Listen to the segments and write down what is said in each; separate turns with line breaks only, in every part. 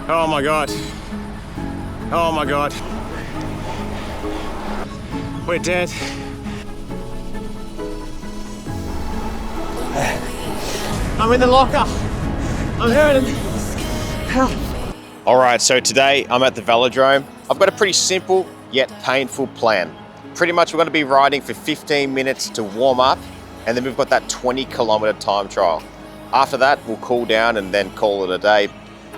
Oh my God. Oh my God. We're dead. I'm in the locker. I'm hurting.
All right, so today I'm at the Velodrome. I've got a pretty simple yet painful plan. Pretty much we're going to be riding for 15 minutes to warm up, and then we've got that 20-kilometer time trial. After that, we'll cool down and then call it a day.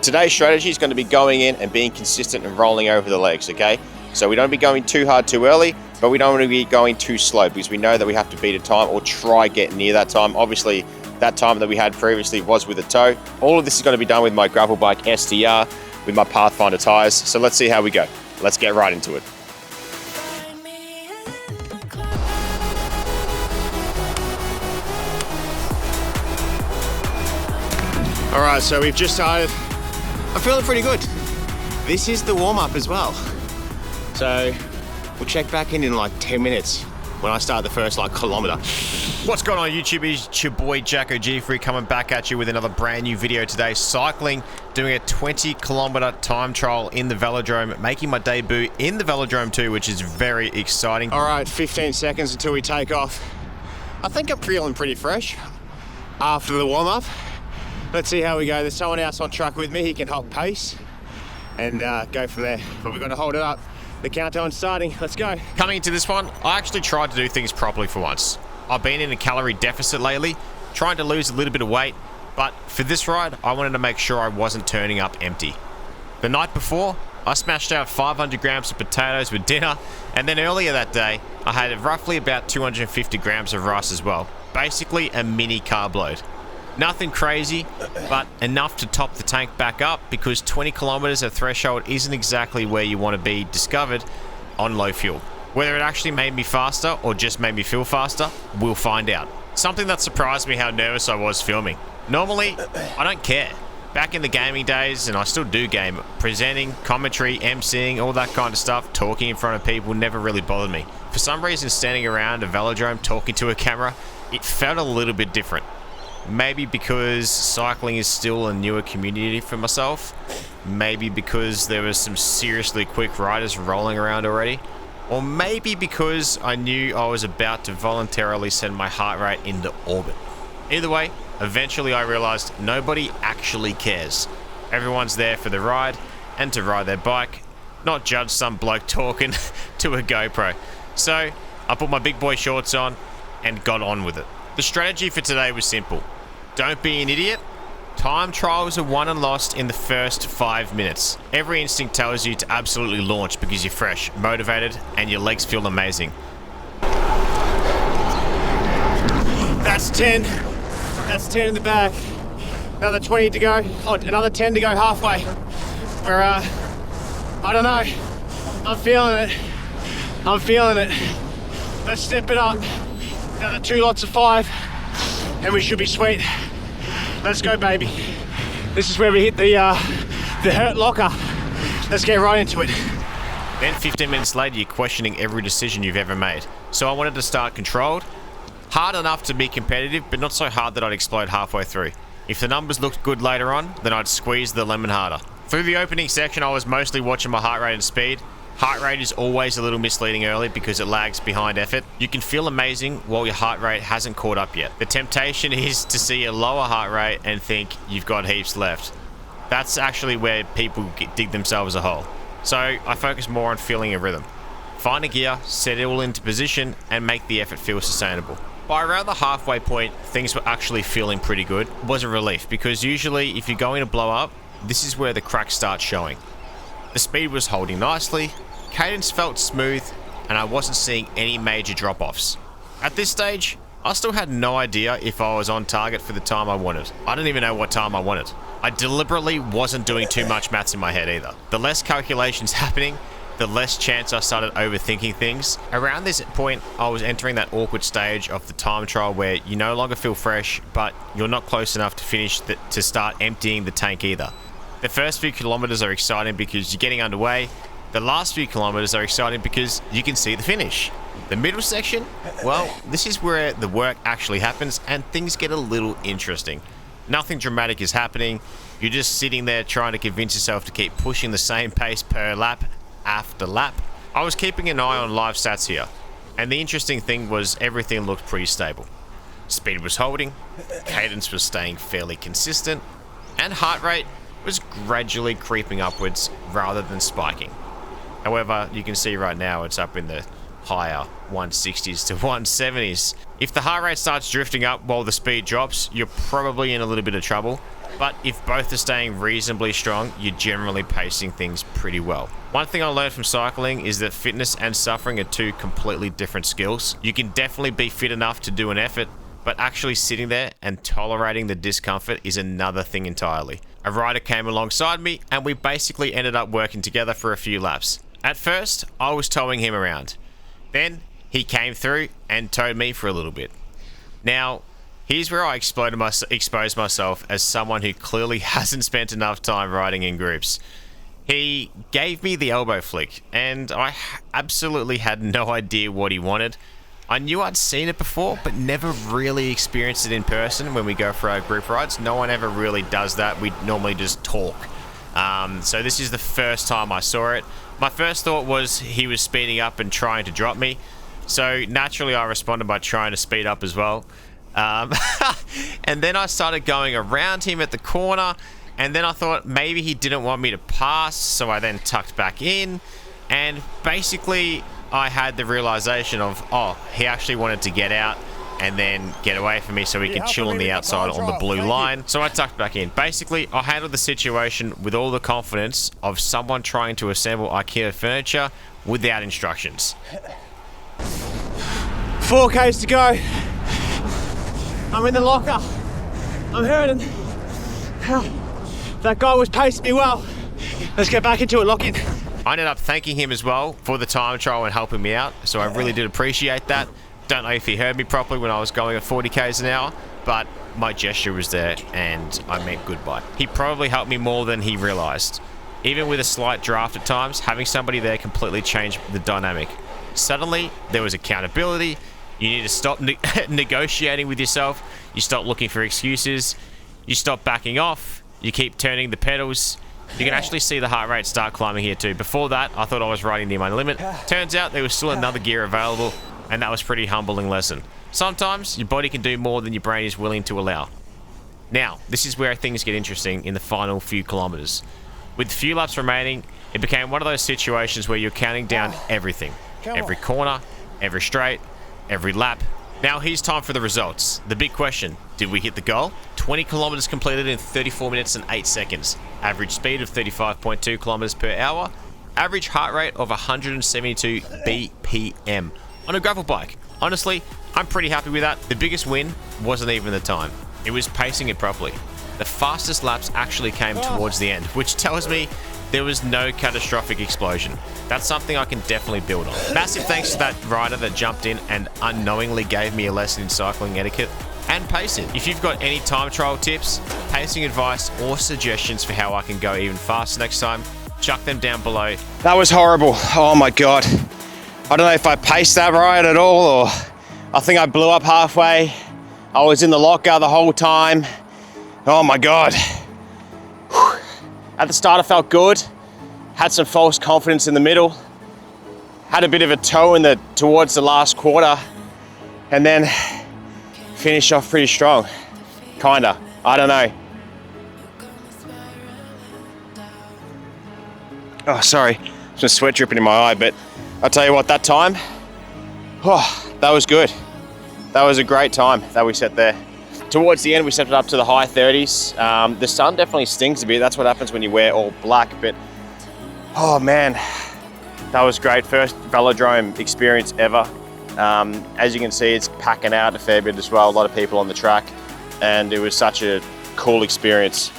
Today's strategy is going to be going in and being consistent and rolling over the legs, okay? So we don't be going too hard too early, but we don't want to be going too slow because we know that we have to beat a time or try get near that time. Obviously, that time that we had previously was with a tow. All of this is going to be done with my gravel bike STR with my Pathfinder tires. So let's see how we go. Let's get right into it.
All right, so we've just started. I'm feeling pretty good. This is the warm-up as well. So we'll check back in like 10 minutes when I start the first kilometer.
What's going on YouTube? It's your boy Jacko G3 coming back at you with another brand new video today. Cycling, doing a 20-kilometer time trial in the Velodrome, making my debut in the Velodrome too, which is very exciting.
All right, 15 seconds until we take off. I think I'm feeling pretty fresh after the warm-up. Let's see how we go. There's someone else on truck with me. He can help pace and go from there. But we've got to hold it up. The countdown's starting. Let's go.
Coming into this one, I actually tried to do things properly for once. I've been in a calorie deficit lately, trying to lose a little bit of weight, but for this ride, I wanted to make sure I wasn't turning up empty. The night before, I smashed out 500 grams of potatoes with dinner, and then earlier that day, I had roughly about 250 grams of rice as well. Basically a mini carb load. Nothing crazy, but enough to top the tank back up because 20 kilometers of threshold isn't exactly where you want to be discovered on low fuel. Whether it actually made me faster or just made me feel faster, we'll find out. Something that surprised me how nervous I was filming. Normally, I don't care. Back in the gaming days, and I still do game, presenting, commentary, emceeing, all that kind of stuff, talking in front of people never really bothered me. For some reason, standing around a velodrome talking to a camera, it felt a little bit different. Maybe because cycling is still a newer community for myself. Maybe because there was some seriously quick riders rolling around already. Or maybe because I knew I was about to voluntarily send my heart rate into orbit. Either way, eventually I realized nobody actually cares. Everyone's there for the ride and to ride their bike, not judge some bloke talking to a GoPro. So I put my big boy shorts on and got on with it. The strategy for today was simple. Don't be an idiot. Time trials are won and lost in the first 5 minutes. Every instinct tells you to absolutely launch because you're fresh, motivated, and your legs feel amazing.
That's 10. That's 10 in the bag. Another 20 to go. Oh, another 10 to go halfway. We're, I don't know. I'm feeling it. I'm feeling it. Let's step it up. Another 2 lots of 5, and we should be sweet. Let's go, baby. This is where we hit the hurt locker. Let's get right into it.
Then 15 minutes later, you're questioning every decision you've ever made. So I wanted to start controlled. Hard enough to be competitive, but not so hard that I'd explode halfway through. If the numbers looked good later on, then I'd squeeze the lemon harder. Through the opening section, I was mostly watching my heart rate and speed. Heart rate is always a little misleading early because it lags behind effort. You can feel amazing while your heart rate hasn't caught up yet. The temptation is to see a lower heart rate and think you've got heaps left. That's actually where people dig themselves a hole. So I focus more on feeling a rhythm. Find a gear, set it all into position, and make the effort feel sustainable. By around the halfway point, things were actually feeling pretty good. It was a relief because usually if you're going to blow up, this is where the cracks start showing. The speed was holding nicely, cadence felt smooth, and I wasn't seeing any major drop-offs. At this stage, I still had no idea if I was on target for the time I wanted. I didn't even know what time I wanted. I deliberately wasn't doing too much maths in my head either. The less calculations happening, the less chance I started overthinking things. Around this point, I was entering that awkward stage of the time trial where you no longer feel fresh, but you're not close enough to finish to start emptying the tank either. The first few kilometers are exciting because you're getting underway. The last few kilometers are exciting because you can see the finish. The middle section, well, this is where the work actually happens and things get a little interesting. Nothing dramatic is happening. You're just sitting there trying to convince yourself to keep pushing the same pace per lap after lap. I was keeping an eye on live stats here, and the interesting thing was everything looked pretty stable. Speed was holding, cadence was staying fairly consistent, and heart rate was gradually creeping upwards rather than spiking. However, you can see right now it's up in the higher 160s to 170s. If the heart rate starts drifting up while the speed drops, you're probably in a little bit of trouble. But if both are staying reasonably strong, you're generally pacing things pretty well. One thing I learned from cycling is that fitness and suffering are two completely different skills. You can definitely be fit enough to do an effort, but actually sitting there and tolerating the discomfort is another thing entirely. A rider came alongside me and we basically ended up working together for a few laps. At first, I was towing him around. Then he came through and towed me for a little bit. Now, here's where I exposed myself as someone who clearly hasn't spent enough time riding in groups. He gave me the elbow flick, and I absolutely had no idea what he wanted. I knew I'd seen it before, but never really experienced it in person when we go for our group rides. No one ever really does that. We normally just talk. So this is the first time I saw it. My first thought was he was speeding up and trying to drop me. So naturally I responded by trying to speed up as well. And then I started going around him at the corner, and then I thought maybe he didn't want me to pass, so I then tucked back in, and basically I had the realization of, oh, he actually wanted to get out and then get away from me so he could chill on the outside on the blue line. So I tucked back in. Basically, I handled the situation with all the confidence of someone trying to assemble IKEA furniture without instructions.
4Ks to go. I'm in the locker. I'm hurting. That guy was pacing me well. Let's get back into it, lock in.
I ended up thanking him as well for the time trial and helping me out, so I really did appreciate that. Don't know if he heard me properly when I was going at 40 k's an hour, but my gesture was there and I meant goodbye. He probably helped me more than he realized. Even with a slight draft at times, having somebody there completely changed the dynamic. Suddenly, there was accountability. You need to stop negotiating with yourself. You stop looking for excuses. You stop backing off. You keep turning the pedals. You can actually see the heart rate start climbing here too. Before that, I thought I was riding near my limit. Turns out there was still another gear available, and that was a pretty humbling lesson. Sometimes your body can do more than your brain is willing to allow. Now, this is where things get interesting in the final few kilometers. With few laps remaining, it became one of those situations where you're counting down everything. Every corner, every straight, every lap. Now here's time for the results. The big question, did we hit the goal? 20 kilometers completed in 34 minutes and 8 seconds. Average speed of 35.2 kilometers per hour. Average heart rate of 172 BPM on a gravel bike. Honestly, I'm pretty happy with that. The biggest win wasn't even the time. It was pacing it properly. The fastest laps actually came towards the end, which tells me there was no catastrophic explosion. That's something I can definitely build on. Massive thanks to that rider that jumped in and unknowingly gave me a lesson in cycling etiquette and pacing. If you've got any time trial tips, pacing advice, or suggestions for how I can go even faster next time, chuck them down below.
That was horrible. Oh my God. I don't know if I paced that right at all, or I think I blew up halfway. I was in the locker the whole time. Oh my God. Whew. At the start, I felt good. Had some false confidence in the middle. Had a bit of a toe towards the last quarter, and then finished off pretty strong. Kinda. I don't know. Oh, sorry. Some sweat dripping in my eye, but I'll tell you what, that time, that was good. That was a great time that we set there. Towards the end, we stepped it up to the high 30s. The sun definitely stings a bit. That's what happens when you wear all black, but oh man, that was great. First Velodrome experience ever. As you can see, it's packing out a fair bit as well. A lot of people on the track, and it was such a cool experience.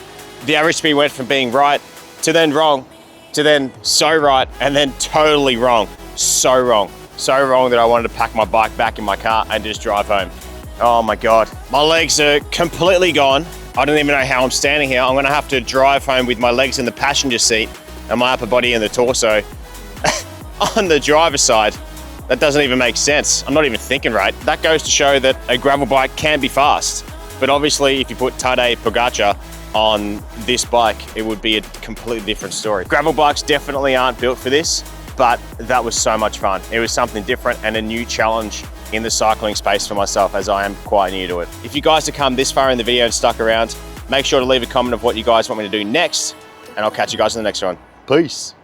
The average speed went from being right to then wrong, to then so right, and then totally wrong. So wrong. So wrong that I wanted to pack my bike back in my car and just drive home. Oh my God. My legs are completely gone. I don't even know how I'm standing here. I'm gonna have to drive home with my legs in the passenger seat and my upper body in the torso on the driver's side. That doesn't even make sense. I'm not even thinking right. That goes to show that a gravel bike can be fast. But obviously, if you put Tadej Pogacar on this bike, it would be a completely different story. Gravel bikes definitely aren't built for this, but that was so much fun. It was something different and a new challenge in the cycling space for myself, as I am quite new to it. If you guys have come this far in the video and stuck around, make sure to leave a comment of what you guys want me to do next, and I'll catch you guys in the next one. Peace.